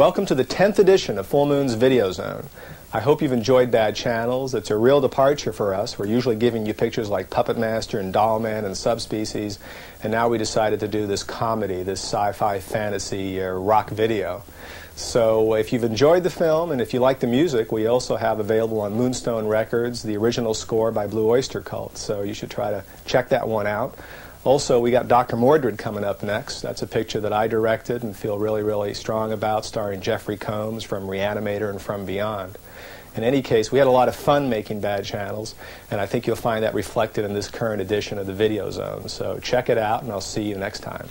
Welcome to the 10th edition of Full Moon's Videozone. I hope you've enjoyed Bad Channels. It's a real departure for us. We're usually giving you pictures like Puppet Master and Doll Man and Subspecies, and now we decided to do this comedy, this sci-fi fantasy rock video. So if you've enjoyed the film and if you like the music, we also have available on Moonstone Records the original score by Blue Oyster Cult, so you should try to check that one out. Also, we got Dr. Mordred coming up next. That's a picture that I directed and feel really, really strong about, starring Jeffrey Combs from Reanimator and From Beyond. In any case, we had a lot of fun making Bad Channels, and I think you'll find that reflected in this current edition of the Videozone. So check it out, and I'll see you next time.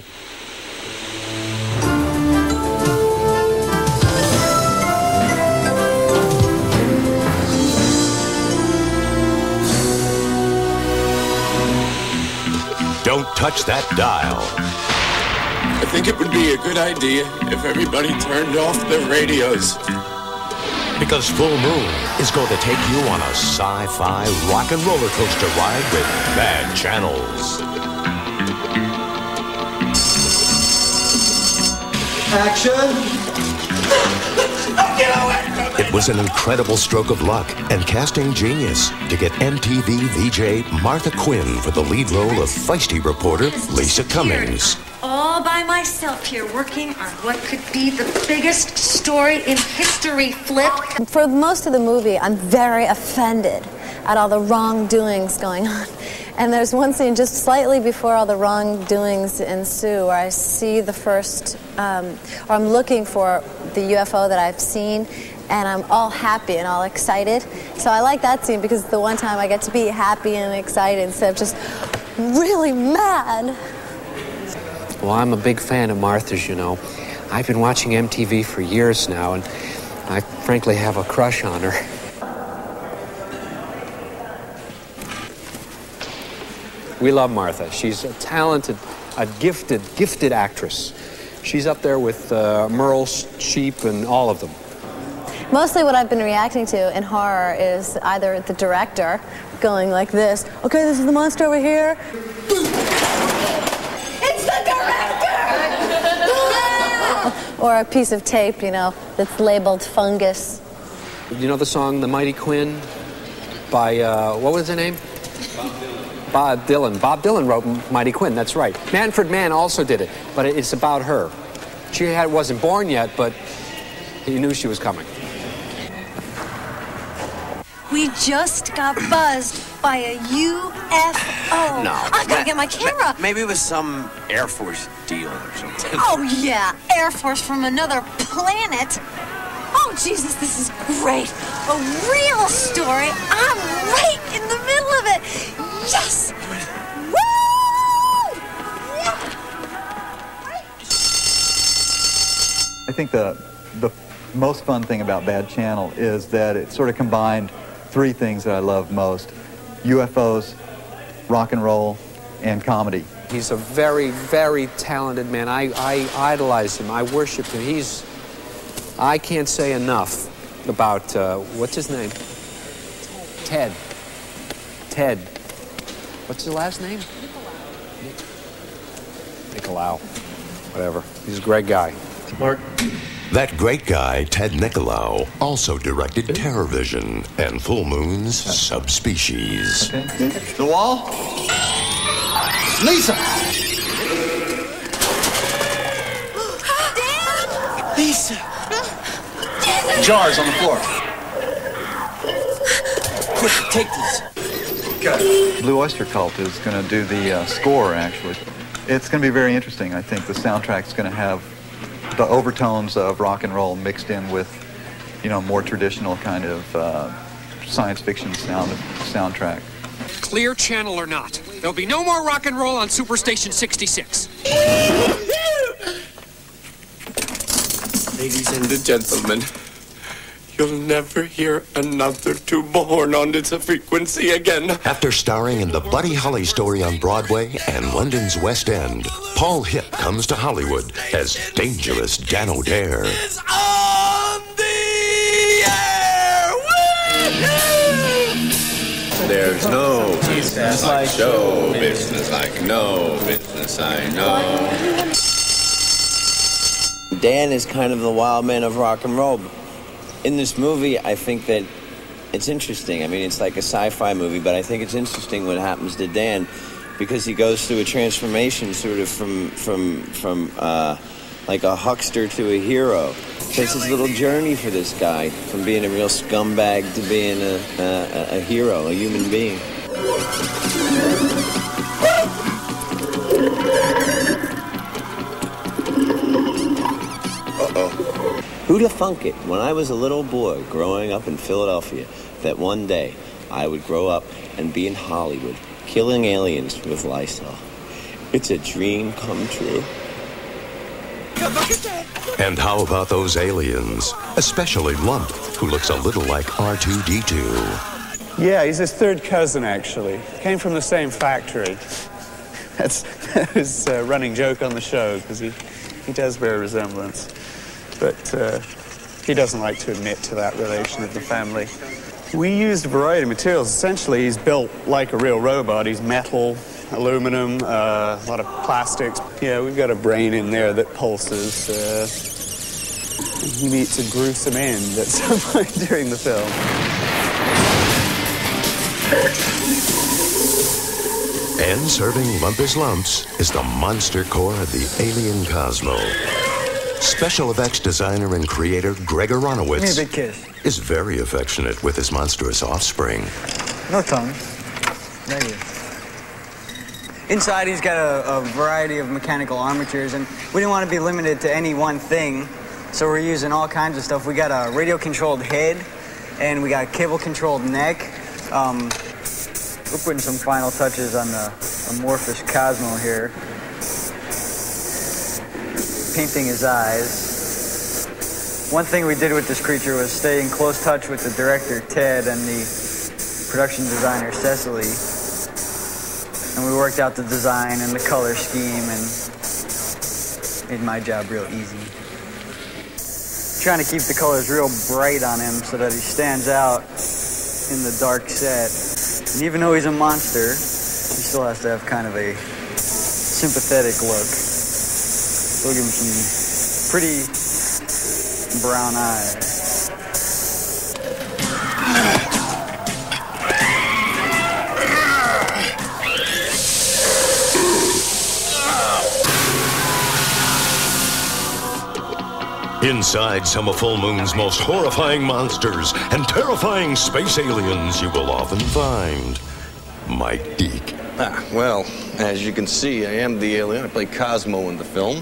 Don't touch that dial. I think it would be a good idea if everybody turned off their radios. Because Full Moon is going to take you on a sci-fi rock and roller coaster ride with Bad Channels. Action! It was an incredible stroke of luck and casting genius to get MTV VJ Martha Quinn for the lead role of feisty reporter Lisa Cummings. All by myself here, working on what could be the biggest story in history, Flip. For most of the movie, I'm very offended at all the wrongdoings going on. And there's one scene just slightly before all the wrongdoings ensue where I see the first, or I'm looking for the UFO that I've seen, and I'm all happy and all excited. So I like that scene because it's the one time I get to be happy and excited instead of just really mad. Well, I'm a big fan of Martha's, you know. I've been watching MTV for years now, and I frankly have a crush on her. We love Martha. She's a talented, a gifted actress. She's up there with Merle, Sheep, and all of them. Mostly what I've been reacting to in horror is either the director going like this, okay, this is the monster over here. It's the director! Or a piece of tape, you know, that's labeled fungus. You know the song The Mighty Quinn by, what was her name? Bob Dylan. Bob Dylan wrote Mighty Quinn, that's right. Manfred Mann also did it, but it's about her. She wasn't born yet, but he knew she was coming. We just got buzzed by a UFO. No. I've got to get my camera. Maybe it was some Air Force deal or something. Oh, yeah. Air Force from another planet. Oh, Jesus, this is great. A real story. I'm right in the middle of it. Yes! Woo! Yeah! I think the most fun thing about Bad Channel is that it sort of combined three things that I love most: UFOs, rock and roll, and comedy. He's a very, very talented man. I idolize him. I worship him. I can't say enough about, what's his name? Ted. What's his last name? Nicolau. Whatever. He's a great guy. Mark. That great guy, Ted Nicolau, also directed Terrorvision and Full Moon's Subspecies. Okay. The wall. Lisa! Dad? Lisa! Jars on the floor. Quick, take these. Okay. Blue Oyster Cult is going to do the score, actually. It's going to be very interesting. I think the soundtrack's going to have the overtones of rock and roll mixed in with, you know, more traditional kind of science fiction soundtrack. Clear channel or not, there'll be no more rock and roll on Superstation 66. Ladies and gentlemen, you'll never hear another tube horn on this frequency again. After starring in the Buddy Holly story on Broadway and London's West End, Paul Hipp comes to Hollywood as dangerous Dan O'Dare. It's on the air! There's no business like show business, like no business I know. Dan is kind of the wild man of rock and roll. In this movie, I think that it's interesting. I mean, it's like a sci-fi movie, but I think it's interesting what happens to Dan because he goes through a transformation sort of from like a huckster to a hero. It's his little journey for this guy, from being a real scumbag to being a hero, a human being. Who'd have thunk it, when I was a little boy growing up in Philadelphia, that one day I would grow up and be in Hollywood, killing aliens with Lysol. It's a dream come true. And how about those aliens, especially Lump, who looks a little like R2-D2? Yeah, he's his third cousin, actually. Came from the same factory. That's his running joke on the show, because he does bear a resemblance. But he doesn't like to admit to that relation of the family. We used a variety of materials. Essentially, he's built like a real robot. He's metal, aluminum, a lot of plastics. Yeah, we've got a brain in there that pulses. He meets a gruesome end at some point during the film. And serving Lump as Lumps is the monster core of the alien Cosmo. Special effects designer and creator Greg Aronowitz Give me a big kiss. Is very affectionate with his monstrous offspring. No tongue. Negative. Inside, he's got a variety of mechanical armatures, and we didn't want to be limited to any one thing, so we're using all kinds of stuff. We got a radio-controlled head, and we got a cable-controlled neck. We're putting some final touches on the amorphous Cosmo here. Painting his eyes. One thing we did with this creature was stay in close touch with the director, Ted, and the production designer, Cecily. And we worked out the design and the color scheme and made my job real easy. Trying to keep the colors real bright on him so that he stands out in the dark set. And even though he's a monster, he still has to have kind of a sympathetic look. We'll give him some pretty brown eyes. Inside some of Full Moon's most horrifying monsters and terrifying space aliens you will often find. Mike Deek. Well, as you can see, I am the alien. I play Cosmo in the film.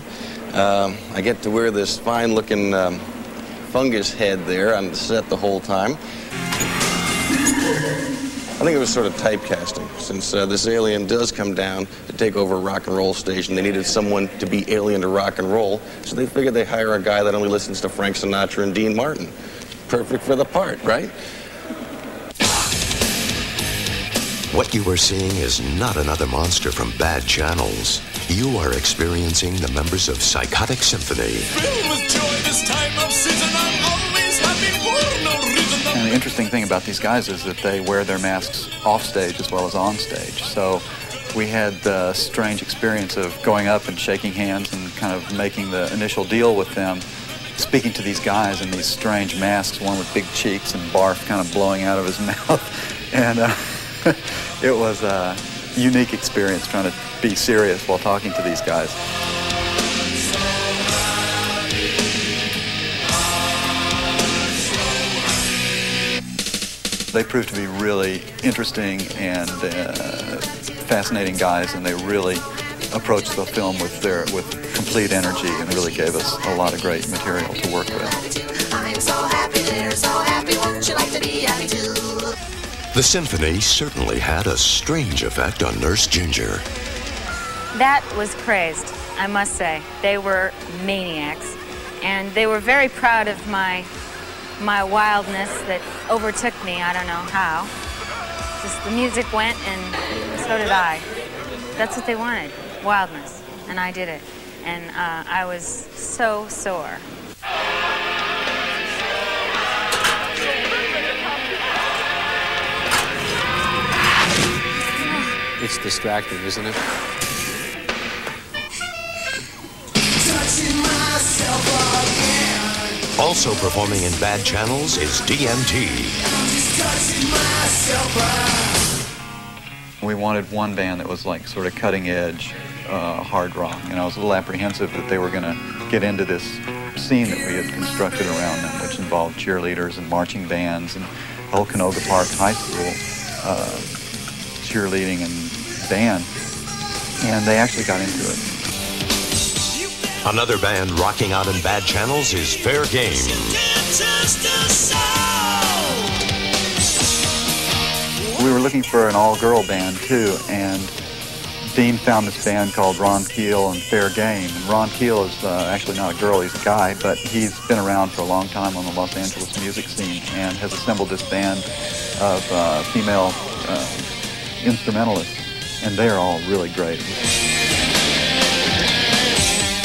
I get to wear this fine-looking fungus head there on the set the whole time. I think it was sort of typecasting. Since this alien does come down to take over a rock and roll station, they needed someone to be alien to rock and roll, so they figured they'd hire a guy that only listens to Frank Sinatra and Dean Martin. Perfect for the part, right? What you are seeing is not another monster from bad channels. You are experiencing the members of Psychotic Symphony. Filled with joy this time of season, I'm always happy for no reason. And the interesting thing about these guys is that they wear their masks off stage as well as on stage. So we had the strange experience of going up and shaking hands and kind of making the initial deal with them, speaking to these guys in these strange masks, one with big cheeks and barf kind of blowing out of his mouth. And it was a unique experience trying to be serious while talking to these guys. They proved to be really interesting and fascinating guys, and they really approached the film with complete energy and really gave us a lot of great material to work with. I'm so happy, they're so happy, won't you like to be happy too? The symphony certainly had a strange effect on Nurse Ginger. That was crazed, I must say. They were maniacs, and they were very proud of my wildness that overtook me. I don't know how. Just the music went, and so did I. That's what they wanted, wildness, and I did it. And I was so sore. It's distracting, isn't it? Touching myself Also performing in bad channels is DMT. We wanted one band that was like sort of cutting edge hard rock, and I was a little apprehensive that they were going to get into this scene that we had constructed around them, which involved cheerleaders and marching bands and the whole Canoga Park High School cheerleading and band, and they actually got into it. Another band rocking out in bad channels is Fair Game. We were looking for an all-girl band too, and Dean found this band called Ron Keel and Fair Game. And Ron Keel is actually not a girl, he's a guy, but he's been around for a long time on the Los Angeles music scene and has assembled this band of female instrumentalists, and they are all really great.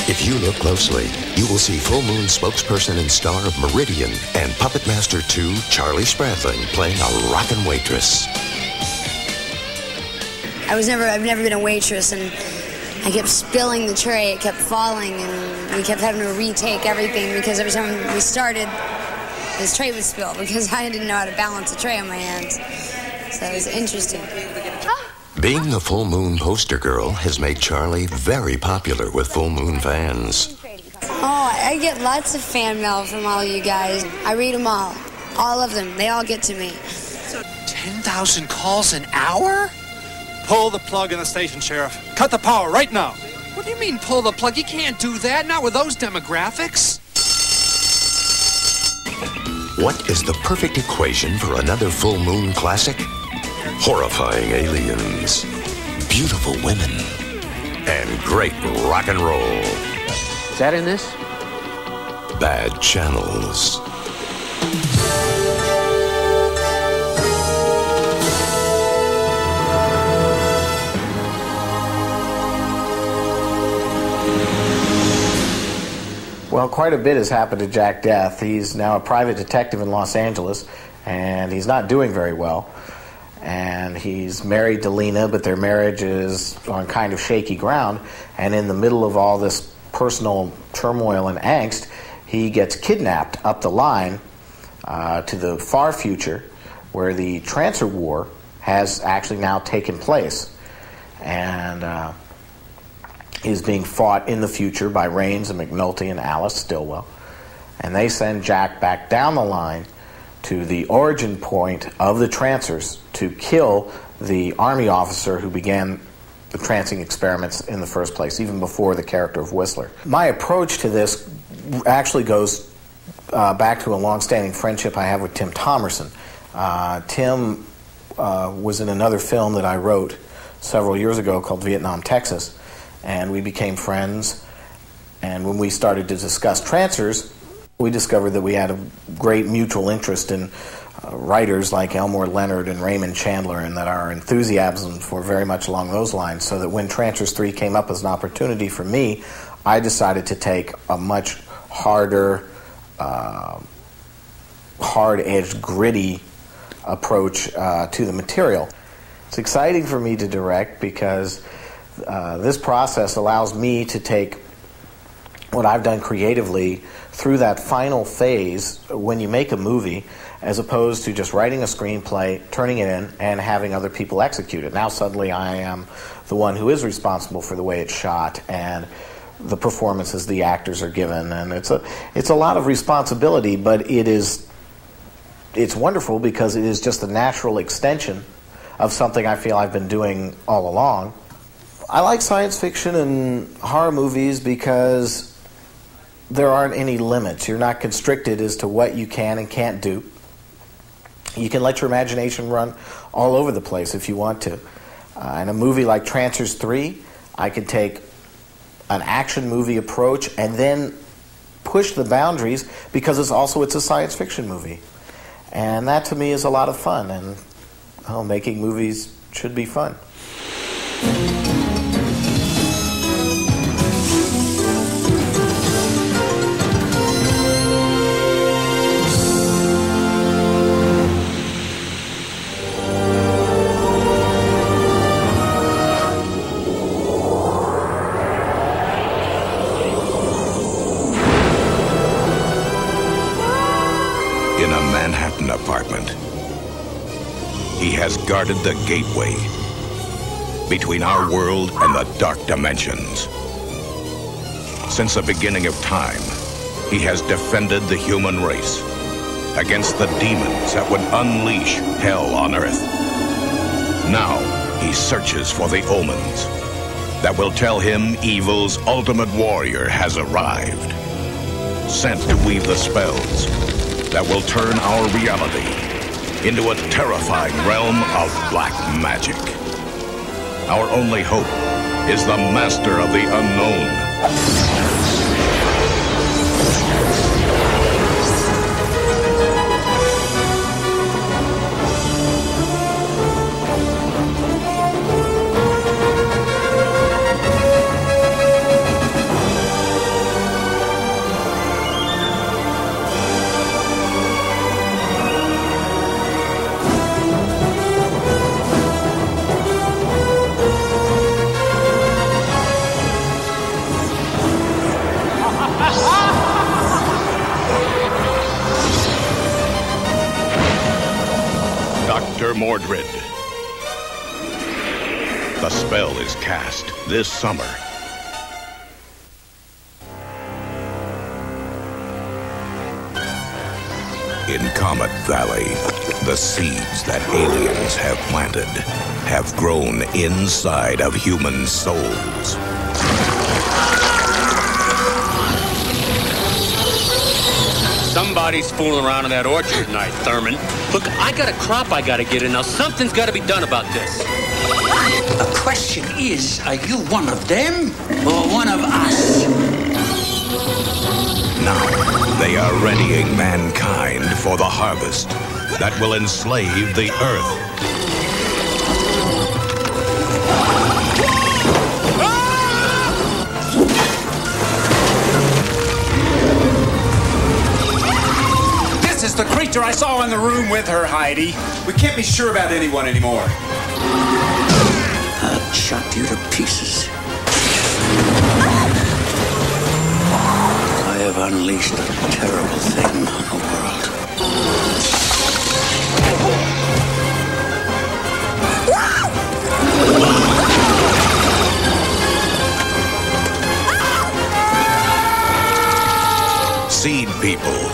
If you look closely, you will see Full Moon spokesperson and star of Meridian and Puppet Master 2, Charlie Spradling, playing a rockin' waitress. I've never been a waitress, and I kept spilling the tray. It kept falling, and we kept having to retake everything because every time we started, this tray would spill because I didn't know how to balance a tray on my hands. So it was interesting. Being the Full Moon poster girl has made Charlie very popular with Full Moon fans. Oh, I get lots of fan mail from all you guys. I read them all of them. They all get to me. 10,000 calls an hour? Pull the plug in the station, Sheriff. Cut the power right now. What do you mean pull the plug? You can't do that, not with those demographics. What is the perfect equation for another Full Moon classic? Horrifying aliens, beautiful women, and great rock and roll. Is that in this? Bad channels. Well, quite a bit has happened to Jack Death. He's now a private detective in Los Angeles, and he's not doing very well. And he's married to Lena, but their marriage is on kind of shaky ground. And in the middle of all this personal turmoil and angst, he gets kidnapped up the line to the far future, where the transfer war has actually now taken place. And is being fought in the future by Raines and McNulty and Alice Stillwell. And they send Jack back down the line to the origin point of the trancers to kill the army officer who began the trancing experiments in the first place, even before the character of Whistler. My approach to this actually goes back to a long-standing friendship I have with Tim Thomerson. Tim was in another film that I wrote several years ago called Vietnam, Texas, and we became friends. And when we started to discuss trancers, we discovered that we had a great mutual interest in writers like Elmore Leonard and Raymond Chandler, and that our enthusiasms were very much along those lines, so that when Trancers 3 came up as an opportunity for me, I decided to take a much harder, hard-edged, gritty approach to the material. It's exciting for me to direct because this process allows me to take what I've done creatively through that final phase when you make a movie, as opposed to just writing a screenplay, turning it in, and having other people execute it. Now suddenly I am the one who is responsible for the way it's shot and the performances the actors are given, and it's a lot of responsibility, but it's wonderful because it is just a natural extension of something I feel I've been doing all along. I like science fiction and horror movies because there aren't any limits. You're not constricted as to what you can and can't do. You can let your imagination run all over the place if you want to. In a movie like Trancers 3, I can take an action movie approach and then push the boundaries because it's a science fiction movie. And that to me is a lot of fun, and making movies should be fun. compartment. He has guarded the gateway between our world and the dark dimensions. Since the beginning of time, he has defended the human race against the demons that would unleash hell on Earth. Now, he searches for the omens that will tell him evil's ultimate warrior has arrived, sent to weave the spells that will turn our reality into a terrifying realm of black magic. Our only hope is the master of the unknown. Mordred. The spell is cast this summer. In Comet Valley, the seeds that aliens have planted have grown inside of human souls. Somebody's fooling around in that orchard tonight, Thurman. Look, I got a crop I gotta get in. Now, something's gotta be done about this. The question is, are you one of them or one of us? Now, they are readying mankind for the harvest that will enslave the Earth. This is the creature I saw in the room with her, Heidi. We can't be sure about anyone anymore. I'll chop you to pieces. I have unleashed a terrible thing on the world. Seed people,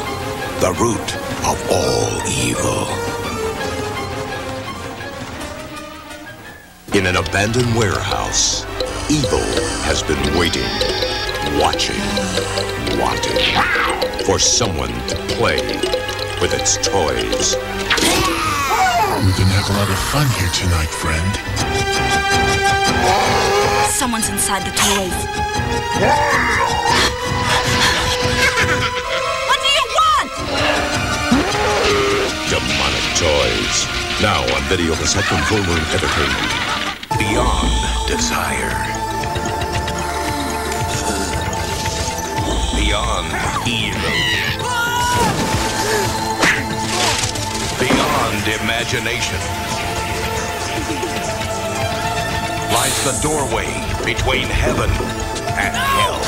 the root of all evil. In an abandoned warehouse, evil has been waiting, watching, wanting for someone to play with its toys. We're gonna have a lot of fun here tonight, friend. Someone's inside the toys. What do you want? Demonic toys. Now on video cassette from Full Moon Entertainment. Beyond desire. Beyond evil. Beyond imagination. Lies the doorway between heaven and hell.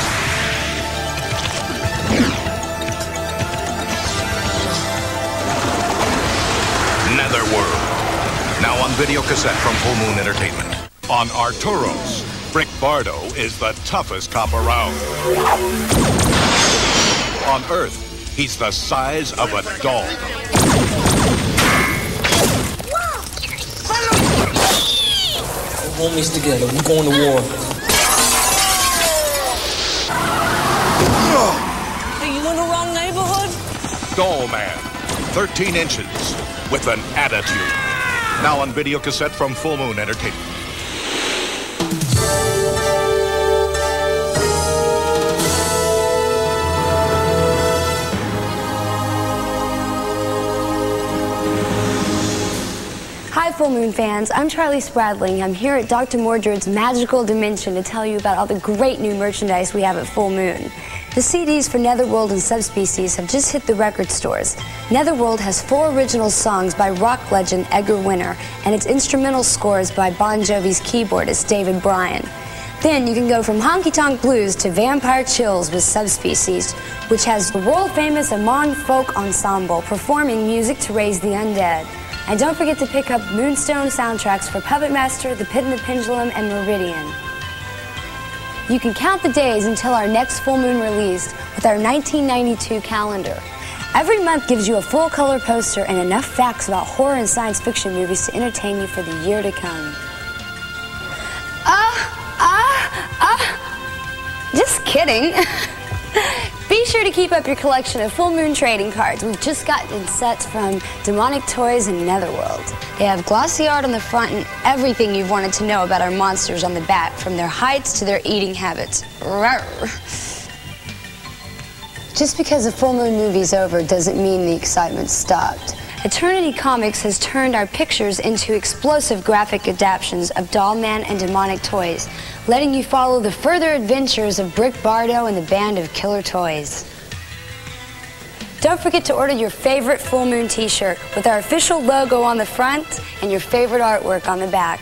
Netherworld. Now on video cassette from Full Moon Entertainment. On Arturos, Brick Bardo is the toughest cop around. On Earth, he's the size of a dog. Homies together, we're going to war. Hey, you in the wrong neighborhood? Doll Man, 13 inches, with an attitude. Now on video cassette from Full Moon Entertainment. Hi, Full Moon fans. I'm Charlie Spradling. I'm here at Dr. Mordred's Magical Dimension to tell you about all the great new merchandise we have at Full Moon. The CDs for Netherworld and Subspecies have just hit the record stores. Netherworld has 4 original songs by rock legend Edgar Winter, and its instrumental scores by Bon Jovi's keyboardist David Bryan. Then you can go from honky-tonk blues to vampire chills with Subspecies, which has the world-famous Amon Folk Ensemble performing music to raise the undead. And don't forget to pick up Moonstone soundtracks for Puppet Master, The Pit and the Pendulum, and Meridian. You can count the days until our next full moon release with our 1992 calendar. Every month gives you a full-color poster and enough facts about horror and science fiction movies to entertain you for the year to come. Just kidding. Be sure to keep up your collection of full moon trading cards. We've just gotten sets from Demonic Toys and Netherworld. They have glossy art on the front and everything you've wanted to know about our monsters on the back, from their heights to their eating habits. Rawr. Just because a full moon movie's over doesn't mean the excitement stopped. Eternity Comics has turned our pictures into explosive graphic adaptations of Dollman and Demonic Toys, letting you follow the further adventures of Brick Bardo and the band of killer toys. Don't forget to order your favorite full moon t-shirt with our official logo on the front and your favorite artwork on the back.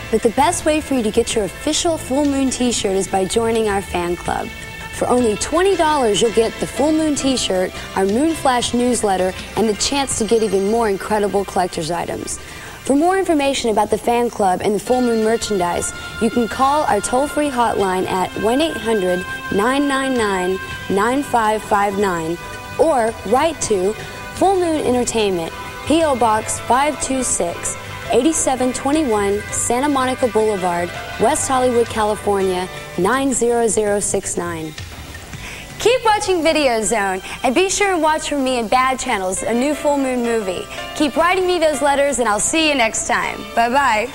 But the best way for you to get your official full moon t-shirt is by joining our fan club. For only $20, you'll get the Full Moon t-shirt, our Moon Flash newsletter, and the chance to get even more incredible collector's items. For more information about the fan club and the Full Moon merchandise, you can call our toll-free hotline at 1-800-999-9559 or write to Full Moon Entertainment, P.O. Box 526, 8721 Santa Monica Boulevard, West Hollywood, California, 90069. Keep watching Videozone, and be sure and watch for me in Bad Channels, a new full moon movie. Keep writing me those letters, and I'll see you next time. Bye-bye.